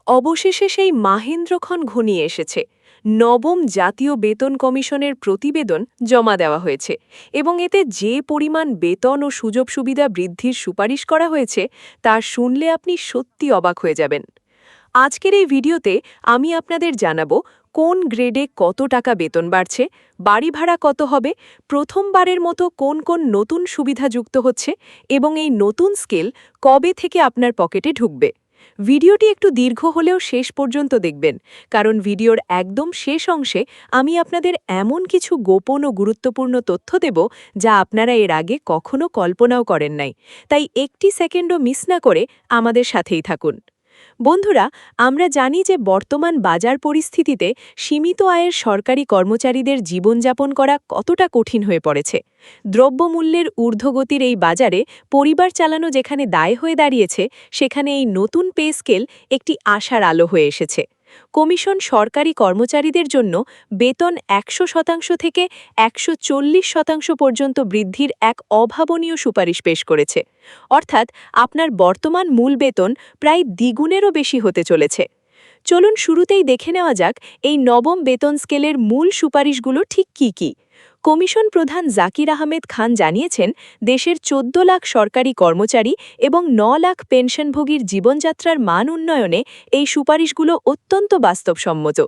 অবশেষে সেই মাহেন্দ্রক্ষণ ঘনিয়ে এসেছে। নবম জাতীয় বেতন কমিশনের প্রতিবেদন জমা দেওয়া হয়েছে এবং এতে যে পরিমাণ বেতন ও সুযোগ সুবিধা বৃদ্ধির সুপারিশ করা হয়েছে তা শুনলে আপনি সত্যি অবাক হয়ে যাবেন। আজকের এই ভিডিওতে আমি আপনাদের জানাবো কোন গ্রেডে কত টাকা বেতন বাড়ছে, বাড়ি ভাড়া কত হবে, প্রথমবারের মতো কোন কোন নতুন সুবিধা যুক্ত হচ্ছে এবং এই নতুন স্কেল কবে থেকে আপনার পকেটে ঢুকবে। ভিডিওটি একটু দীর্ঘ হলেও শেষ পর্যন্ত দেখবেন, কারণ ভিডিওর একদম শেষ অংশে আমি আপনাদের এমন কিছু গোপন ও গুরুত্বপূর্ণ তথ্য দেব যা আপনারা এর আগে কখনো কল্পনাও করেন নাই। তাই একটি সেকেন্ডও মিস না করে আমাদের সাথেই থাকুন। বন্ধুরা, আমরা জানি যে বর্তমান বাজার পরিস্থিতিতে সীমিত আয়ের সরকারি কর্মচারীদের জীবনযাপন করা কতটা কঠিন হয়ে পড়েছে। দ্রব্যমূল্যের ঊর্ধ্বগতির এই বাজারে পরিবার চালানো যেখানে দায় হয়ে দাঁড়িয়েছে, সেখানে এই নতুন পে স্কেল একটি আশার আলো হয়ে এসেছে। কমিশন সরকারি কর্মচারীদের জন্য বেতন ১০০% থেকে ১৪০% পর্যন্ত বৃদ্ধির এক অভাবনীয় সুপারিশ পেশ করেছে। অর্থাৎ আপনার বর্তমান মূল বেতন প্রায় দ্বিগুণেরও বেশি হতে চলেছে। চলুন শুরুতেই দেখে নেওয়া যাক এই নবম বেতন স্কেলের মূল সুপারিশগুলো ঠিক কী কী। কমিশন প্রধান জাকির আহমেদ খান জানিয়েছেন, দেশের ১৪ লাখ সরকারি কর্মচারী এবং ৯ লাখ পেনশনভোগীর জীবনযাত্রার মান উন্নয়নে এই সুপারিশগুলো অত্যন্ত বাস্তবসম্মত।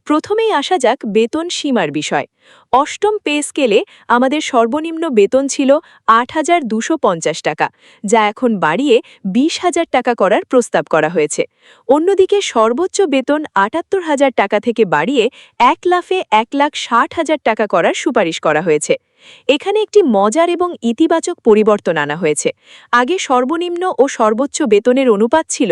প্রথমেই আসা যাক বেতন সীমার বিষয়। অষ্টম পে স্কেলে আমাদের সর্বনিম্ন বেতন ছিল ৮,২৫০ টাকা, যা এখন বাড়িয়ে ২০,০০০ টাকা করার প্রস্তাব করা হয়েছে। অন্যদিকে সর্বোচ্চ বেতন ৭৮,০০০ টাকা থেকে বাড়িয়ে ১,৬০,০০০ টাকা করার সুপারিশ করা হয়েছে। এখানে একটি মজার এবং ইতিবাচক পরিবর্তন আনা হয়েছে। আগে সর্বনিম্ন ও সর্বোচ্চ বেতনের অনুপাত ছিল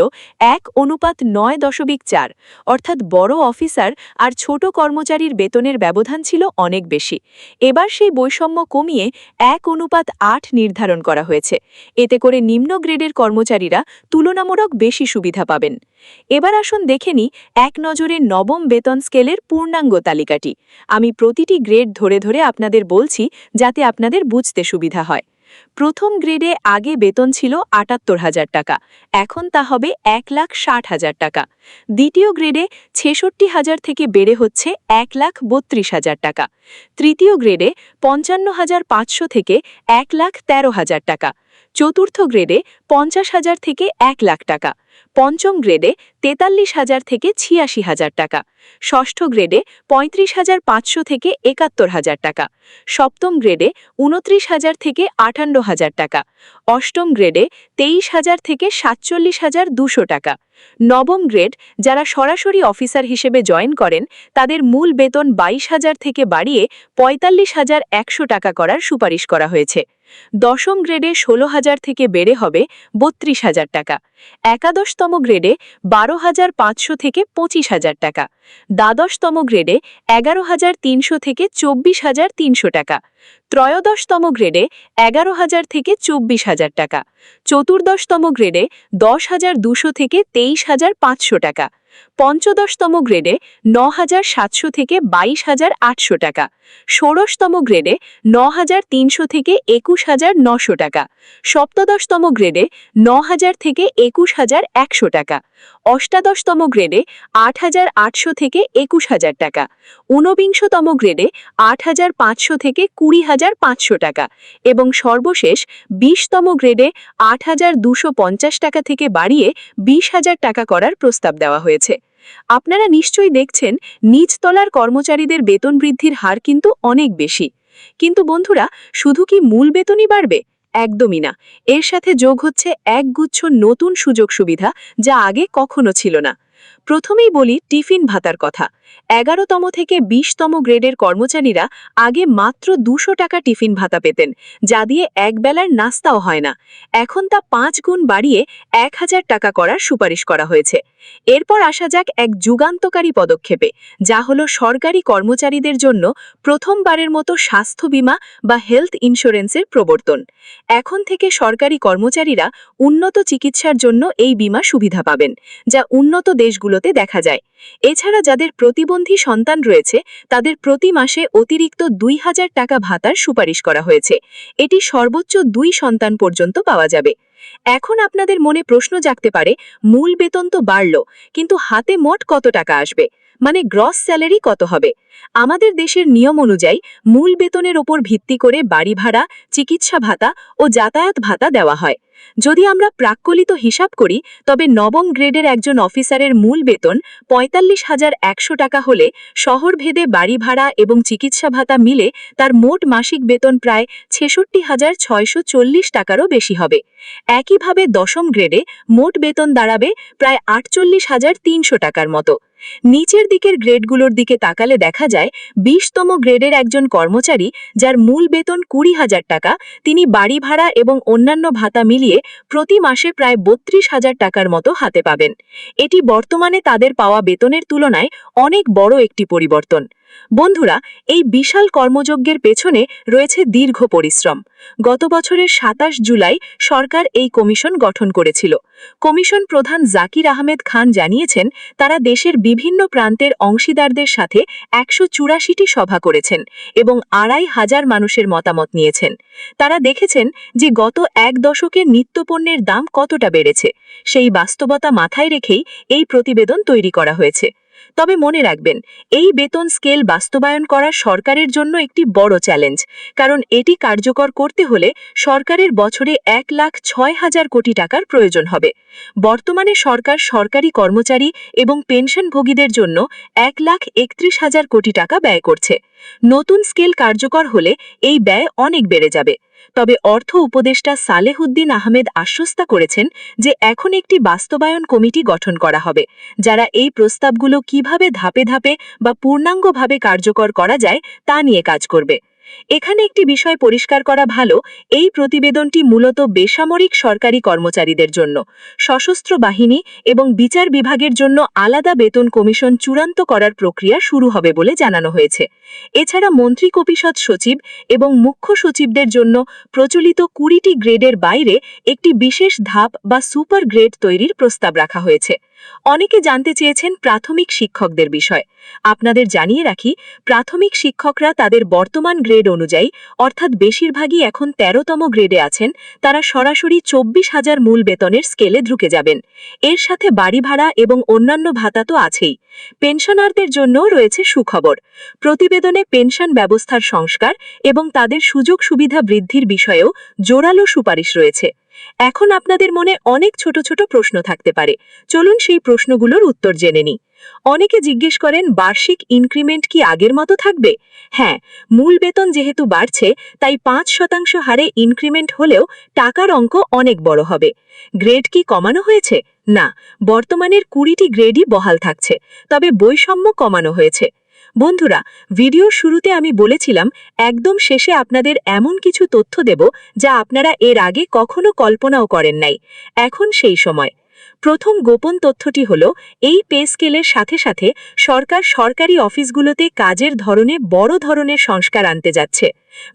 ১:৯.৪, অর্থাৎ বড় অফিসার আর ছোট কর্মচারীর বেতনের ব্যবধান ছিল অনেক বেশি। এবার সেই বৈষম্য কমিয়ে ১:৮ নির্ধারণ করা হয়েছে। এতে করে নিম্ন গ্রেডের কর্মচারীরা তুলনামূলক বেশি সুবিধা পাবেন। এবার আসুন দেখে নিই এক নজরে নবম বেতন স্কেলের পূর্ণাঙ্গ তালিকাটি। আমি প্রতিটি গ্রেড ধরে ধরে আপনাদের বলছি, যাতে আপনাদের বুঝতে সুবিধা হয়। প্রথম গ্রেডে আগে বেতন ছিল ৭৮,০০০ টাকা, এখন তা হবে ১,৬০,০০০ টাকা। দ্বিতীয় গ্রেডে ৬৬,০০০ থেকে বেড়ে হচ্ছে ১,৩২,০০০ টাকা। তৃতীয় গ্রেডে ৫৫,৫০০ থেকে ১,১৩,০০০ টাকা। চতুর্থ গ্রেডে ৫০,০০০ থেকে ১,০০,০০০ টাকা। পঞ্চম গ্রেডে ৪৩,০০০ থেকে ৮৬,০০০ টাকা। ষষ্ঠ গ্রেডে ৩৫,৫০০ থেকে ৭১,০০০ টাকা। সপ্তম গ্রেডে ২৯,০০০ থেকে ৫৮,০০০ টাকা। অষ্টম গ্রেডে ২৩,০০০ থেকে ৪৭,২০০ টাকা। নবম গ্রেড, যারা সরাসরি অফিসার হিসেবে জয়েন করেন, তাদের মূল বেতন ২২,০০০ থেকে বাড়িয়ে ৪৫,১০০ টাকা করার সুপারিশ করা হয়েছে। দশম গ্রেডে ১৬,০০০ থেকে বেড়ে হবে ৩২,০০০ টাকা। একাদশতম গ্রেডে ১২,৫০০ থেকে ২৫,০০০ টাকা। দ্বাদশতম গ্রেডে ১১,৩০০ থেকে ২৪,৩০০ টাকা। ত্রয়োদশতম গ্রেডে ১১,০০০ থেকে ২৪,০০০ টাকা। চতুর্দশতম গ্রেডে ১০,২০০ থেকে ২৩,৫০০ টাকা। পঞ্চদশতম গ্রেডে ৯,৭০০ থেকে ২২,৮০০ টাকা। ষোড়শতম গ্রেডে ৯,৩০০ থেকে ২১,৯০০ টাকা। সপ্তদশতম গ্রেডে ৯,০০০ থেকে ২১,১০০ টাকা। অষ্টাদশতম গ্রেডে ৮,৮০০ থেকে ২১,০০০ টাকা। ঊনবিংশতম গ্রেডে ৮,৫০০ থেকে ২০,৫০০ টাকা এবং সর্বশেষ ২০তম গ্রেডে ৮,২৫০ টাকা থেকে বাড়িয়ে ২০,০০০ টাকা করার প্রস্তাব দেওয়া হয়েছে। আপনারা নিশ্চয়ই দেখছেন, নিচতলার কর্মচারীদের বেতন বৃদ্ধির হার কিন্তু অনেক বেশি। কিন্তু বন্ধুরা, শুধু কি মূল বেতনই বাড়বে? একদমই না। এর সাথে যোগ হচ্ছে একগুচ্ছ নতুন সুযোগ সুবিধা, যা আগে কখনো ছিল না। প্রথমেই বলি টিফিন ভাতার কথা। ১১তম থেকে ২০তম গ্রেডের কর্মচারীরা আগে মাত্র ২০০ টাকা টিফিন ভাতা পেতেন, যা দিয়ে একবেলার নাস্তাও হয় না। এখন তা ৫ গুণ বাড়িয়ে ১,০০০ টাকা করার সুপারিশ করা হয়েছে। এরপর আসা যাক এক যুগান্তকারী পদক্ষেপে, যা হলো সরকারি কর্মচারীদের জন্য প্রথমবারের মতো স্বাস্থ্য বীমা বা হেলথ ইন্স্যুরেন্সের প্রবর্তন। এখন থেকে সরকারি কর্মচারীরা উন্নত চিকিৎসার জন্য এই বীমা সুবিধা পাবেন, যা উন্নত দেশগুলোতে দেখা যায়। এছাড়া যাদের প্রতিবন্ধী সন্তান রয়েছে, তাদের প্রতি মাসে অতিরিক্ত ২,০০০ টাকা ভাতার সুপারিশ করা হয়েছে। এটি সর্বোচ্চ ২ সন্তান পর্যন্ত পাওয়া যাবে। এখন আপনাদের মনে প্রশ্ন জাগতে পারে, মূল বেতন তো বাড়ল, কিন্তু হাতে মোট কত টাকা আসবে, মানে গ্রস স্যালারি কত হবে? আমাদের দেশের নিয়ম অনুযায়ী মূল বেতনের ওপর ভিত্তি করে বাড়ি ভাড়া, চিকিৎসা ভাতা ও যাতায়াত ভাতা দেওয়া হয়। যদি আমরা প্রাক্কলিত হিসাব করি, তবে নবম গ্রেডের একজন অফিসারের মূল বেতন ৪৫,১০০ টাকা হলে শহরভেদে বাড়ি ভাড়া এবং চিকিৎসা ভাতা মিলে তার মোট মাসিক বেতন প্রায় ৬৬,৬৪০ টাকারও বেশি হবে। একইভাবে দশম গ্রেডে মোট বেতন দাঁড়াবে প্রায় ৪৮,৩০০ টাকার মতো। নিচের দিকের গ্রেডগুলোর দিকে তাকালে দেখা যায় ২০তম গ্রেডের একজন কর্মচারী, যার মূল বেতন ২০,০০০ টাকা, তিনি বাড়ি ভাড়া এবং অন্যান্য ভাতা মিলিয়ে প্রতি মাসে প্রায় ৩২,০০০ টাকার মতো হাতে পাবেন। এটি বর্তমানে তাদের পাওয়া বেতনের তুলনায় অনেক বড় একটি পরিবর্তন। বন্ধুরা, এই বিশাল কর্মযজ্ঞের পেছনে রয়েছে দীর্ঘ পরিশ্রম। গত বছরের ২৭ জুলাই সরকার এই কমিশন গঠন করেছিল। কমিশন প্রধান জাকির আহমেদ খান জানিয়েছেন, তারা দেশের বিভিন্ন প্রান্তের অংশীদারদের সাথে ১৮৪টি সভা করেছেন এবং ২৫০০ মানুষের মতামত নিয়েছেন। তারা দেখেছেন যে গত এক দশকে নিত্যপণ্যের দাম কতটা বেড়েছে। সেই বাস্তবতা মাথায় রেখেই এই প্রতিবেদন তৈরি করা হয়েছে। তবে মনে রাখবেন, এই বেতন স্কেল বাস্তবায়ন করা সরকারের জন্য একটি বড় চ্যালেঞ্জ, কারণ এটি কার্যকর করতে হলে সরকারের বছরে ১,০৬,০০০ কোটি টাকার প্রয়োজন হবে। বর্তমানে সরকার সরকারি কর্মচারী এবং পেনশনভোগীদের জন্য ১,৩১,০০০ কোটি টাকা ব্যয় করছে। নতুন স্কেল কার্যকর হলে এই ব্যয় অনেক বেড়ে যাবে। তবে অর্থ উপদেষ্টা সালেহউদ্দিন আহমেদ আশ্বস্ত করেছেন যে এখন একটি বাস্তবায়ন কমিটি গঠন করা হবে, যারা এই প্রস্তাবগুলো কিভাবে ধাপে ধাপে বা পূর্ণাঙ্গভাবে কার্যকর করা যায় তা নিয়ে কাজ করবে। এখানে একটি বিষয় পরিষ্কার করা ভালো, এই প্রতিবেদনটি মূলত বেসামরিক সরকারি কর্মচারীদের জন্য। সশস্ত্র বাহিনী এবং বিচার বিভাগের জন্য আলাদা বেতন কমিশন চূড়ান্ত করার প্রক্রিয়া শুরু হবে বলে জানানো হয়েছে। এছাড়া মন্ত্রী পরিষদ সচিব এবং মুখ্য সচিবদের জন্য প্রচলিত ২০টি গ্রেডের বাইরে একটি বিশেষ ধাপ বা সুপার গ্রেড তৈরির প্রস্তাব রাখা হয়েছে। অনেকে জানতে চেয়েছেন প্রাথমিক শিক্ষকদের বিষয়। আপনাদের জানিয়ে রাখি, প্রাথমিক শিক্ষকরা তাদের বর্তমান গ্রেড অনুযায়ী, অর্থাৎ বেশিরভাগই এখন ১৩তম গ্রেডে আছেন, তারা সরাসরি ২৪,০০০ মূল বেতনের স্কেলে ঢুকে যাবেন। এর সাথে বাড়ি ভাড়া এবং অন্যান্য ভাতা তো আছেই। পেনশনারদের জন্যও রয়েছে সুখবর। প্রতিবেদনে পেনশন ব্যবস্থার সংস্কার এবং তাদের সুযোগ সুবিধা বৃদ্ধির বিষয়েও জোরালো সুপারিশ রয়েছে। এখন আপনাদের মনে অনেক ছোট ছোট প্রশ্ন থাকতে পারে। চলুন সেই প্রশ্নগুলোর উত্তর জেনে নিই। অনেকে জিজ্ঞেস করেন, বার্ষিক ইনক্রিমেন্ট কি আগের মতো থাকবে? হ্যাঁ, মূল বেতন যেহেতু বাড়ছে, তাই ৫% হারে ইনক্রিমেন্ট হলেও টাকার অঙ্ক অনেক বড় হবে। গ্রেড কি কমানো হয়েছে? না, বর্তমানের ২০টি গ্রেডই বহাল থাকছে, তবে বৈষম্য কমানো হয়েছে। বন্ধুরা, ভিডিওর শুরুতে আমি বলেছিলাম, একদম শেষে আপনাদের এমন কিছু তথ্য দেব যা আপনারা এর আগে কখনো কল্পনাও করেন নাই। এখন সেই সময়। প্রথম গোপন তথ্যটি হল, এই পে স্কেলের সাথে সাথে সরকার সরকারি অফিসগুলোতে কাজের ধরনে বড় ধরনের সংস্কার আনতে যাচ্ছে।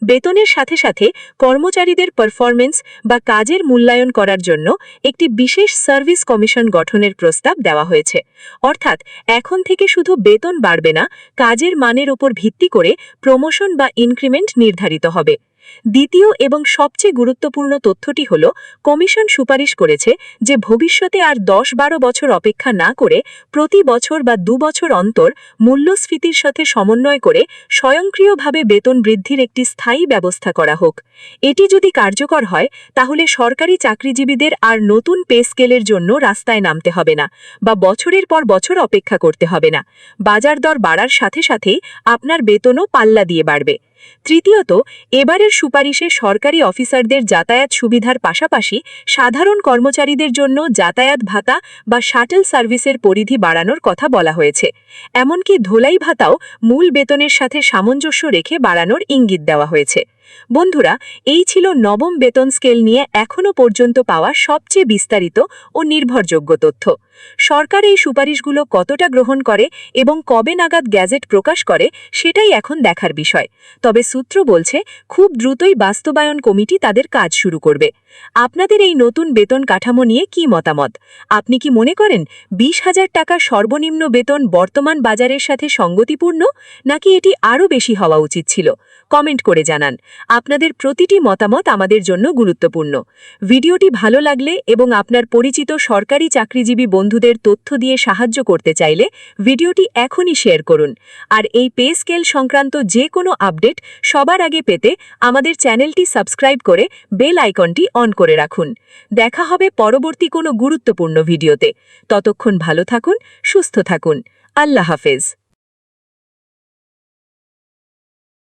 বেতনের সাথে সাথে কর্মচারীদের পারফরমেন্স বা কাজের মূল্যায়ন করার জন্য একটি বিশেষ সার্ভিস কমিশন গঠনের প্রস্তাব দেওয়া হয়েছে। অর্থাৎ এখন থেকে শুধু বেতন বাড়বে না, কাজের মানের উপর ভিত্তি করে প্রমোশন বা ইনক্রিমেন্ট নির্ধারিত হবে। দ্বিতীয় এবং সবচেয়ে গুরুত্বপূর্ণ তথ্যটি হল, কমিশন সুপারিশ করেছে যে ভবিষ্যতে আর ১০-১২ বছর অপেক্ষা না করে প্রতি বছর বা ২ বছর অন্তর মূল্যস্ফীতির সাথে সমন্বয় করে স্বয়ংক্রিয়ভাবে বেতন বৃদ্ধির একটি স্থায়ী ব্যবস্থা করা হোক। এটি যদি কার্যকর হয়, তাহলে সরকারি চাকরিজীবীদের আর নতুন পে স্কেলের জন্য রাস্তায় নামতে হবে না বা বছরের পর বছর অপেক্ষা করতে হবে না। বাজার দর বাড়ার সাথে সাথেই আপনার বেতনও পাল্লা দিয়ে বাড়বে। তৃতীয়ত, এবারের সুপারিশে সরকারি অফিসারদের যাতায়াত সুবিধার পাশাপাশি সাধারণ কর্মচারীদের জন্য যাতায়াত ভাতা বা শাটল সার্ভিসের পরিধি বাড়ানোর কথা বলা হয়েছে। এমনকি ধোলাই ভাতাও মূল বেতনের সাথে সামঞ্জস্য রেখে বাড়ানোর ইঙ্গিত দেওয়া হয়েছে। বন্ধুরা, এই ছিল নবম বেতন স্কেল নিয়ে এখনো পর্যন্ত পাওয়া সবচেয়ে বিস্তারিত ও নির্ভরযোগ্য তথ্য। সরকার এই সুপারিশগুলো কতটা গ্রহণ করে এবং কবে নাগাদ গ্যাজেট প্রকাশ করে, সেটাই এখন দেখার বিষয়। তবে সূত্র বলছে, খুব দ্রুতই বাস্তবায়ন কমিটি তাদের কাজ শুরু করবে। আপনাদের এই নতুন বেতন কাঠামো নিয়ে কি মতামত? আপনি কি মনে করেন ২০,০০০ টাকা সর্বনিম্ন বেতন বর্তমান বাজারের সাথে সঙ্গতিপূর্ণ, নাকি এটি আরও বেশি হওয়া উচিত ছিল? কমেন্ট করে জানান। আপনাদের প্রতিটি মতামত আমাদের জন্য গুরুত্বপূর্ণ। ভিডিওটি ভালো লাগলে এবং আপনার পরিচিত সরকারি চাকরিজীবী বন্ধুদের তথ্য দিয়ে সাহায্য করতে চাইলে ভিডিওটি এখনই শেয়ার করুন। আর এই পে স্কেল সংক্রান্ত যে কোনো আপডেট সবার আগে পেতে আমাদের চ্যানেলটি সাবস্ক্রাইব করে বেল আইকনটি অন করে রাখুন। দেখা হবে পরবর্তী কোনো গুরুত্বপূর্ণ ভিডিওতে। ততক্ষণ ভালো থাকুন, সুস্থ থাকুন। আল্লাহ হাফেজ।